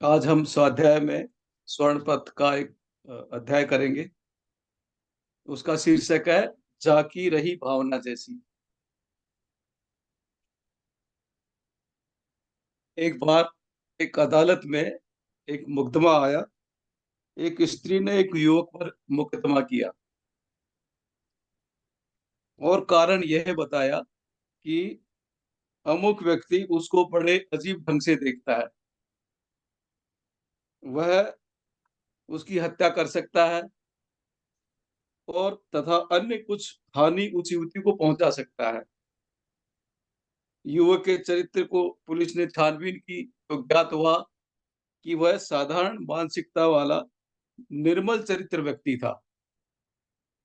आज हम स्वाध्याय में स्वर्ण पथ का एक अध्याय करेंगे। उसका शीर्षक है जाकी रही भावना जैसी। एक बार एक अदालत में एक मुकदमा आया। एक स्त्री ने एक युवक पर मुकदमा किया और कारण यह बताया कि अमुक व्यक्ति उसको बड़े अजीब ढंग से देखता है। वह उसकी हत्या कर सकता है और तथा अन्य कुछ हानि उस युवती को पहुंचा सकता है। युवक के चरित्र को पुलिस ने छानबीन की तो ज्ञात हुआ कि वह साधारण मानसिकता वाला निर्मल चरित्र व्यक्ति था,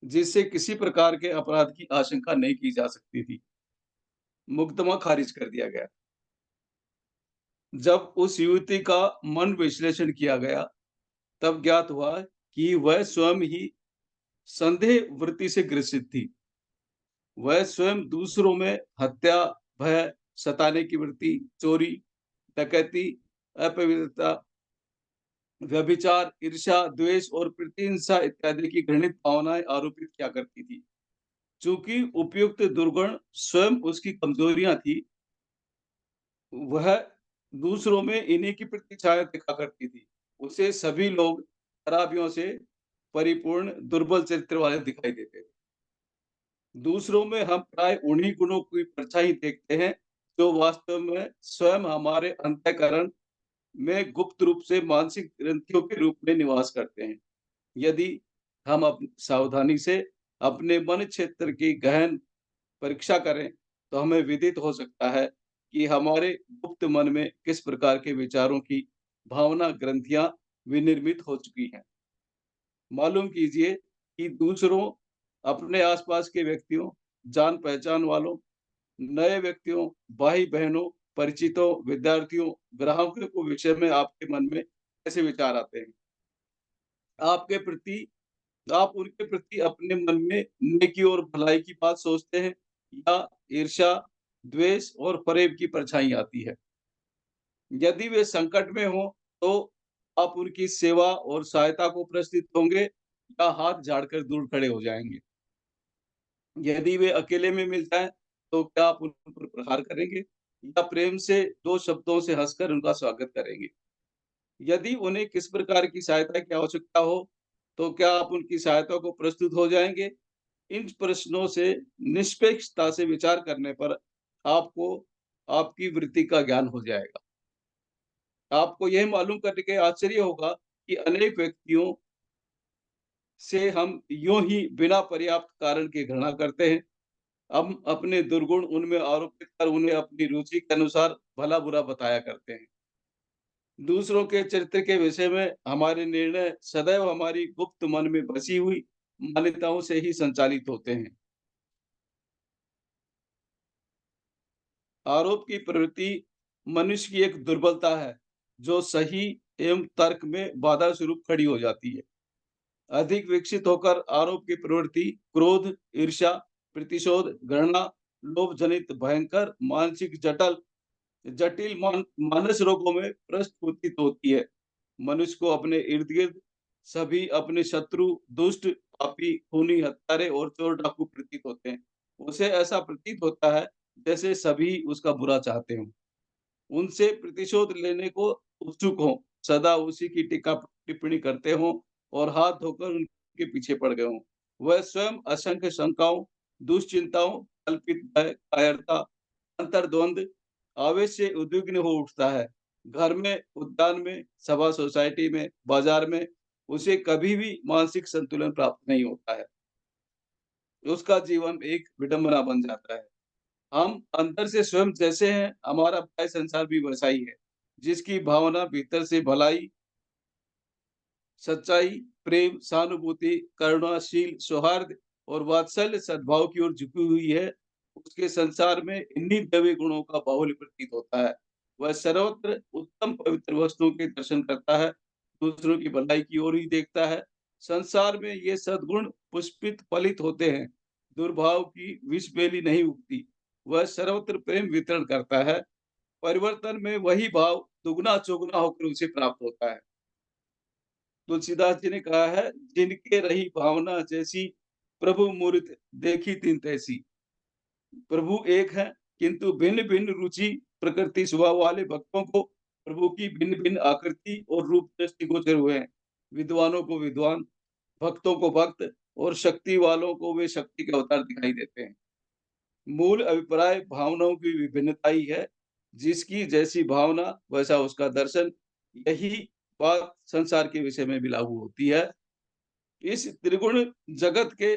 जिससे किसी प्रकार के अपराध की आशंका नहीं की जा सकती थी। मुकदमा खारिज कर दिया गया। जब उस युवती का मन विश्लेषण किया गया, तब ज्ञात हुआ कि वह स्वयं ही संदेह वृत्ति से ग्रसित थी। वह स्वयं दूसरों में हत्या, भय, सताने की वृत्ति, चोरी, डकैती, अपवित्रता, व्यभिचार, ईर्ष्या, द्वेष और प्रतिहिंसा इत्यादि की घृणित भावनाएं आरोपित किया करती थी। चूंकि उपयुक्त दुर्गुण स्वयं उसकी कमजोरियां थी, वह दूसरों में इन्हीं की प्रतिछाया दिखा करती थी। उसे सभी लोग खराबियों से परिपूर्ण दुर्बल चरित्र वाले दिखाई देते थे। दूसरों में हम प्राय उन्हीं गुणों की परछाई देखते हैं जो वास्तव में स्वयं हमारे अंतःकरण में गुप्त रूप से मानसिक ग्रंथियों के रूप में निवास करते हैं। यदि हम सावधानी से अपने मन क्षेत्र की गहन परीक्षा करें, तो हमें विदित हो सकता है कि हमारे गुप्त मन में किस प्रकार के विचारों की भावना ग्रंथियां विनिर्मित हो चुकी हैं। मालूम कीजिए कि दूसरों, अपने आसपास के व्यक्तियों, जान पहचान वालों, नए व्यक्तियों, भाई बहनों, परिचितों, विद्यार्थियों, ग्राहकों के विषय में आपके मन में कैसे विचार आते हैं। आपके प्रति आप उनके प्रति अपने मन में नेकी और भलाई की बात सोचते हैं या ईर्ष्या, द्वेष और फरेब की परछाई आती है। यदि वे संकट में हों, तो आप उनकी सेवा और सहायता को प्रस्तुत होंगे या हाथ झाड़कर दूर खड़े हो जाएँगे। यदि वे अकेले में मिल जाएँ, तो क्या आप उन पर प्रहार करेंगे या प्रेम से 2 शब्दों से हँसकर उनका स्वागत करेंगे? यदि उन्हें किस प्रकार की सहायता की आवश्यकता हो, तो क्या आप उनकी सहायता को प्रस्तुत हो जाएँगे? इन प्रश्नों से निष्पक्षता से विचार करने पर आपको आपकी वृत्ति का ज्ञान हो जाएगा। आपको यह मालूम करके आश्चर्य होगा कि अनेक व्यक्तियों से हम यूँ ही बिना पर्याप्त कारण के घृणा करते हैं। हम अपने दुर्गुण उनमें आरोपित कर उन्हें अपनी रुचि के अनुसार भला-बुरा बताया करते हैं। दूसरों के चरित्र के विषय में हमारे निर्णय सदैव हमारी गुप्त मन में बसी हुई मान्यताओं से ही संचालित होते हैं। आरोप की प्रवृत्ति मनुष्य की एक दुर्बलता है, जो सही एवं तर्क में बाधा स्वरूप खड़ी हो जाती है। अधिक विकसित होकर आरोप की प्रवृत्ति क्रोध, ईर्ष्या, प्रतिशोध, घृणा, लोभ जनित भयंकर मानसिक जटिल मानस रोगों में प्रस्फुटित होती है। मनुष्य को अपने इर्द-गिर्द सभी अपने शत्रु, दुष्ट, पापी, खूनी, हत्यारे और चोर डाकू प्रतीत होते हैं। उसे ऐसा प्रतीत होता है जैसे सभी उसका बुरा चाहते हों। उनसे प्रतिशोध लेने को उत्सुक हों, सदा उसी की टीका-टिप्पणी करते हों और हाथ धोकर उनके पीछे पड़ गए हों। वह स्वयं असंख्य शंकाओं, दुश्चिंताओं, कल्पित भय, कायरता, अंतर्द्वंद, आवेश से उद्विग्न हो उठता है। घर में, उद्यान में, सभा सोसाइटी में, बाजार में उसे कभी भी मानसिक संतुलन प्राप्त नहीं होता है। उसका जीवन एक विडंबना बन जाता है। हम अंदर से स्वयं जैसे हैं, हमारा बाह्य संसार भी वैसा ही है। जिसकी भावना भीतर से भलाई, सच्चाई, प्रेम, सहानुभूति, करुणाशील, सौहार्द और वात्सल्य सद्भाव की ओर झुकी हुई है, उसके संसार में इन्हीं दैवी गुणों का बाहुल्य प्रतीत होता है। वह सर्वत्र उत्तम पवित्र वस्तुओं के दर्शन करता है, दूसरों की भलाई की ओर ही देखता है। संसार में ये सद्गुण पुष्पित फलित होते हैं, दुर्भाव की विष बेली नहीं उगती। वह सर्वत्र प्रेम वितरण करता है। परिवर्तन में वही भाव दुगना-चौगुना होकर उसे प्राप्त होता है। तुलसीदास जी ने कहा है, जिनके रही भावना जैसी, प्रभु मूरत देखी तिन तैसी। प्रभु एक है, किंतु भिन्न-भिन्न रुचि, प्रकृति स्वभाव वाले भक्तों को प्रभु की भिन्न-भिन्न आकृति और रूप दृष्टिगोचर हुए हैं। विद्वानों को विद्वान, भक्तों को भक्त और शक्ति वालों को वे शक्ति के अवतार दिखाई देते हैं। मूल अभिप्राय भावनाओं की विभिन्नता ही है। जिसकी जैसी भावना वैसा उसका दर्शन। यही बात संसार के विषय में भी लागू होती है। इस त्रिगुण जगत के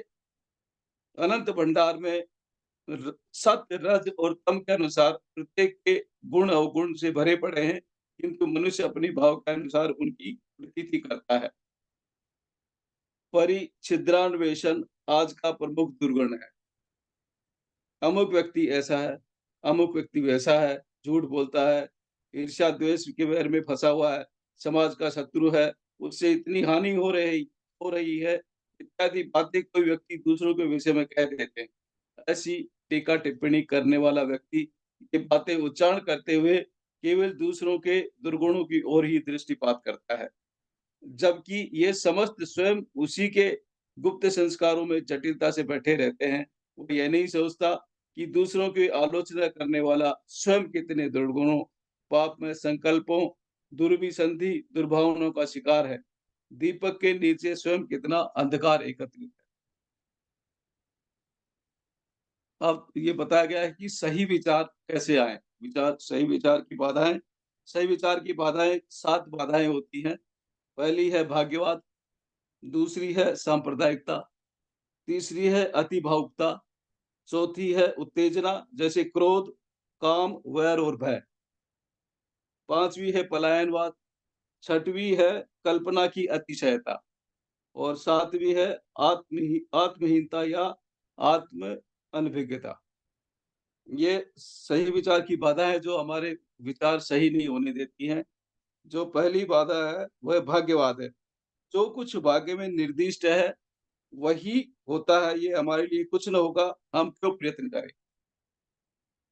अनंत भंडार में सत्य, रज और तम के अनुसार प्रत्येक के गुण अवगुण से भरे पड़े हैं, किंतु मनुष्य अपनी भाव के अनुसार उनकी प्रतीति करता है। परिच्छिद्रान्वेषण आज का प्रमुख दुर्गुण है। अमुक व्यक्ति ऐसा है, अमुक व्यक्ति वैसा है, झूठ बोलता है, ईर्ष्या द्वेष के वैर में फंसा हुआ है, समाज का शत्रु है, उससे इतनी हानि हो रही है, इत्यादि बातें कोई व्यक्ति दूसरों के विषय में कह देते हैं। ऐसी टीका-टिप्पणी करने वाला व्यक्ति ये बातें उच्चारण करते हुए केवल दूसरों के दुर्गुणों की ओर ही दृष्टिपात करता है। जबकि ये समस्त स्वयं उसी के गुप्त संस्कारों में जटिलता से बैठे रहते हैं। वो ये नहीं सोचता कि दूसरों की आलोचना करने वाला स्वयं कितने दुर्गुणों, पापमय संकल्पों, दुर्विसंधि, दुर्भावनाओं का शिकार है। दीपक के नीचे स्वयं कितना अंधकार एकत्रित है। अब ये बताया गया है कि सही विचार कैसे आएँ? सही विचार की बाधाएँ 7 बाधाएँ होती हैं। पहली है भाग्यवाद, दूसरी है सांप्रदायिकता, तीसरी है अति भावुकता, चौथी है उत्तेजना जैसे क्रोध, काम, वैर और भय, 5वीं है पलायनवाद, 6वीं है कल्पना की अतिशयता और 7वीं है आत्महीनता या आत्म अनभिज्ञता। ये सही विचार की बाधा है जो हमारे विचार सही नहीं होने देती हैं। जो पहली बाधा है वह भाग्यवाद है। जो कुछ भाग्य में निर्दिष्ट है वही होता है, ये हमारे लिए कुछ ना होगा, हम क्यों प्रयत्न करें?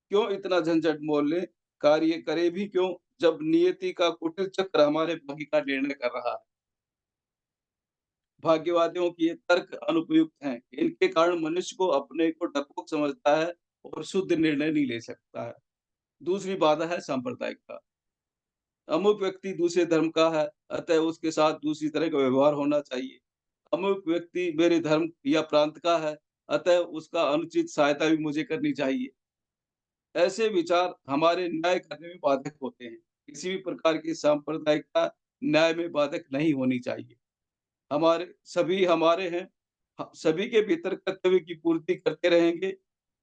क्यों इतना झंझट मोल लें? कार्य करें भी क्यों जब नियति का कुटिल चक्र हमारे भाग्य का निर्णय कर रहा है? भाग्यवादियों की ये तर्क अनुपयुक्त हैं। इनके कारण मनुष्य को अपने को डरपोक समझता है और शुद्ध निर्णय नहीं ले सकता है। दूसरी बाधा है सांप्रदायिकता। अमुक व्यक्ति दूसरे धर्म का है, अतः उसके साथ दूसरी तरह का व्यवहार होना चाहिए। अमुक व्यक्ति मेरे धर्म या प्रांत का है, अतः उसका अनुचित सहायता भी मुझे करनी चाहिए। ऐसे विचार हमारे न्याय करने में बाधक होते हैं। किसी भी प्रकार की सांप्रदायिकता न्याय में बाधक नहीं होनी चाहिए। हमारे हैं, सभी के भीतर कर्तव्य की पूर्ति करते रहेंगे।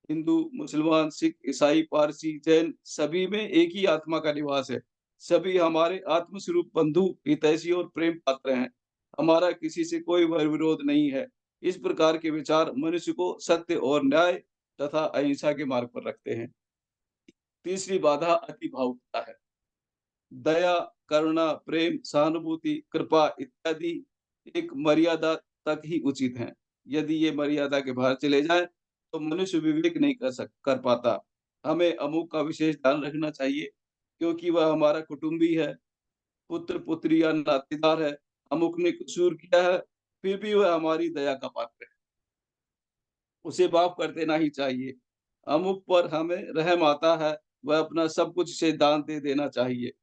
हिंदू, मुसलमान, सिख, ईसाई, पारसी, जैन सभी में एक ही आत्मा का निवास है। सभी हमारे आत्मस्वरूप बंधु, हितैषी और प्रेम पात्र हैं। हमारा किसी से कोई वैर विरोध नहीं है। इस प्रकार के विचार मनुष्य को सत्य और न्याय तथा अहिंसा के मार्ग पर रखते हैं। तीसरी बाधा अति भावुकता है। दया, करुणा, प्रेम, सहानुभूति, कृपा इत्यादि एक मर्यादा तक ही उचित हैं। यदि ये मर्यादा के बाहर चले जाएँ, तो मनुष्य विवेक नहीं कर पाता। हमें अमुक का विशेष ध्यान रखना चाहिए, क्योंकि वह हमारा कुटुंबी है, पुत्र-पुत्री या नातेदार है। अमुक ने कसूर किया है, फिर भी वह हमारी दया का पात्र है। उसे माफ़ कर देना ही चाहिए। अमुक पर हमें रहम आता है, वह अपना सब कुछ उसे दान दे देना चाहिए।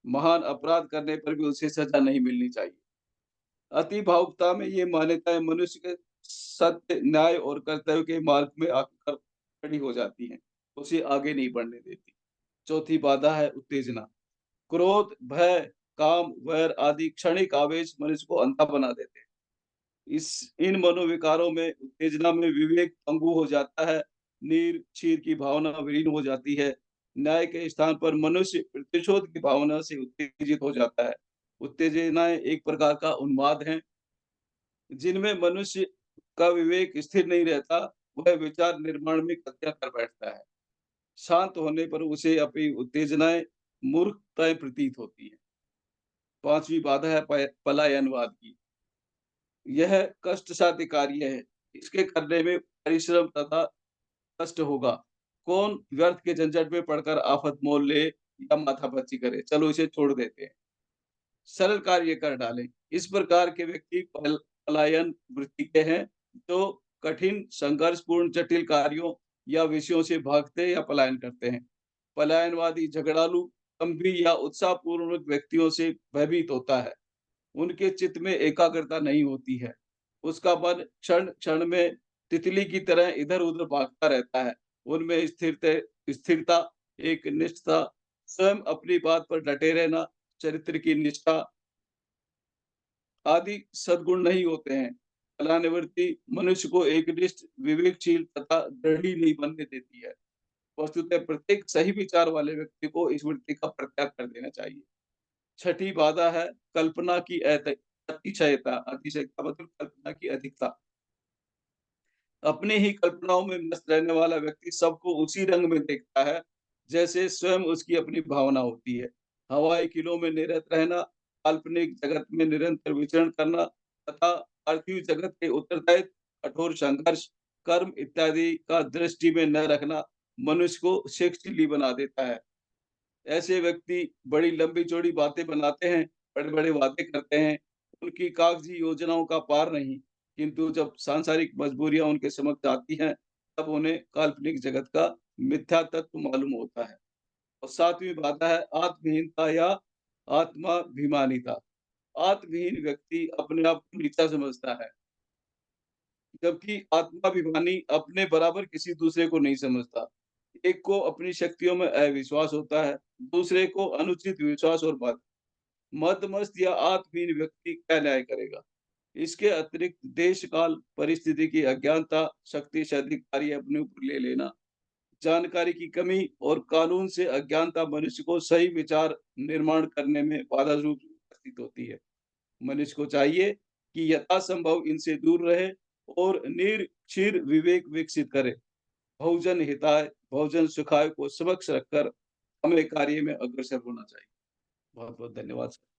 महान अपराध करने पर भी उसे सज़ा नहीं मिलनी चाहिए। अति भावुकता में ये मान्यताएँ मनुष्य के सत्य, न्याय और कर्तव्य के मार्ग में आकर खड़ी हो जाती हैं, उसे आगे नहीं बढ़ने देती। चौथी बाधा है उत्तेजना। क्रोध, भय, काम, वैर आदि क्षणिक आवेश मनुष्य को अंधा बना देते हैं। इन मनोविकारों में उत्तेजना में विवेक भंगु हो जाता है, नीर, क्षीर की भावना विलीन हो जाती है। न्याय के स्थान पर मनुष्य प्रतिशोध की भावना से उत्तेजित हो जाता है। उत्तेजनाएँ एक प्रकार का उन्माद है, जिनमें मनुष्य का विवेक स्थिर नहीं रहता, वह विचार निर्माण में हत्या कर बैठता है। शांत होने पर उसे अपनी उत्तेजनाएँ मूर्खताएँ प्रतीत होती हैं। 5वीं बाधा है पलायनवाद की। यह कष्टसाध्य कार्य है। इसके करने में परिश्रम तथा कष्ट होगा। कौन व्यर्थ के झंझट में पड़कर आफत मोल ले, या माथापच्ची करे, चलो इसे छोड़ देते हैं। सरल कार्य कर डालें। इस प्रकार के व्यक्ति पलायन वृत्ति के हैं, जो कठिन, संघर्षपूर्ण, जटिल कार्यों या विषयों से भागते या पलायन करते हैं। पलायनवादी झगड़ालू, गंभीर या उत्साहपूर्वक व्यक्तियों से भयभीत होता है। उनके चित्त में एकाग्रता नहीं होती है। उसका मन क्षण-क्षण में तितली की तरह इधर-उधर भागता रहता है। उनमें स्थिरता, एक निष्ठता, स्वयं अपनी बात पर डटे रहना, चरित्र की निष्ठा आदि सद्गुण नहीं होते हैं। फलानुवृत्ति मनुष्य को एकनिष्ठ, विवेकशील तथा दृढ़ी नहीं बनने देती है। वस्तुतः प्रत्येक सही विचार वाले व्यक्ति को इस वृत्ति का परित्याग कर देना चाहिए। छठी बाधा है कल्पना की अतिशयता। अतिशयता मतलब कल्पना की अधिकता। अपनी ही कल्पनाओं में मस्त रहने वाला व्यक्ति सबको उसी रंग में देखता है, जैसे स्वयं उसकी अपनी भावना होती है। हवाई किलो में निरत रहना, काल्पनिक जगत में निरंतर विचरण करना तथा पार्थिव जगत के उत्तरदायित्व, कठोर संघर्ष, कर्म इत्यादि का दृष्टि में न रखना मनुष्य को शेखचिल्ली बना देता है। ऐसे व्यक्ति बड़ी लंबी-चौड़ी बातें बनाते हैं, बड़े-बड़े वादे करते हैं, उनकी कागज़ी योजनाओं का पार नहीं, किंतु जब सांसारिक मजबूरियाँ उनके समक्ष आती हैं, तब उन्हें काल्पनिक जगत का मिथ्या तत्व मालूम होता है। और 7वीं बाधा है आत्महीनता या आत्माभिमानिता। आत्महीन व्यक्ति अपने आप को नीचा समझता है, जबकि आत्माभिमानी अपने बराबर किसी दूसरे को नहीं समझता। एक को अपनी शक्तियों में अविश्वास होता है, दूसरे को अनुचित विश्वास और मद। मदमस्त या आत्महीन व्यक्ति क्या न्याय करेगा? इसके अतिरिक्त देश काल, परिस्थिति की अज्ञानता, शक्ति से अधिक कार्य अपने ऊपर ले लेना, जानकारी की कमी और कानून से अज्ञानता मनुष्य को सही विचार निर्माण करने में बाधा रूप उपस्थित होती है। मनुष्य को चाहिए कि यथासंभव इनसे दूर रहे और निर्क्षीर विवेक विकसित करे। बहुजन हिताय, बहुजन सुखाय को समक्ष रखकर हमें कार्य में अग्रसर होना चाहिए। बहुत-बहुत धन्यवाद सर।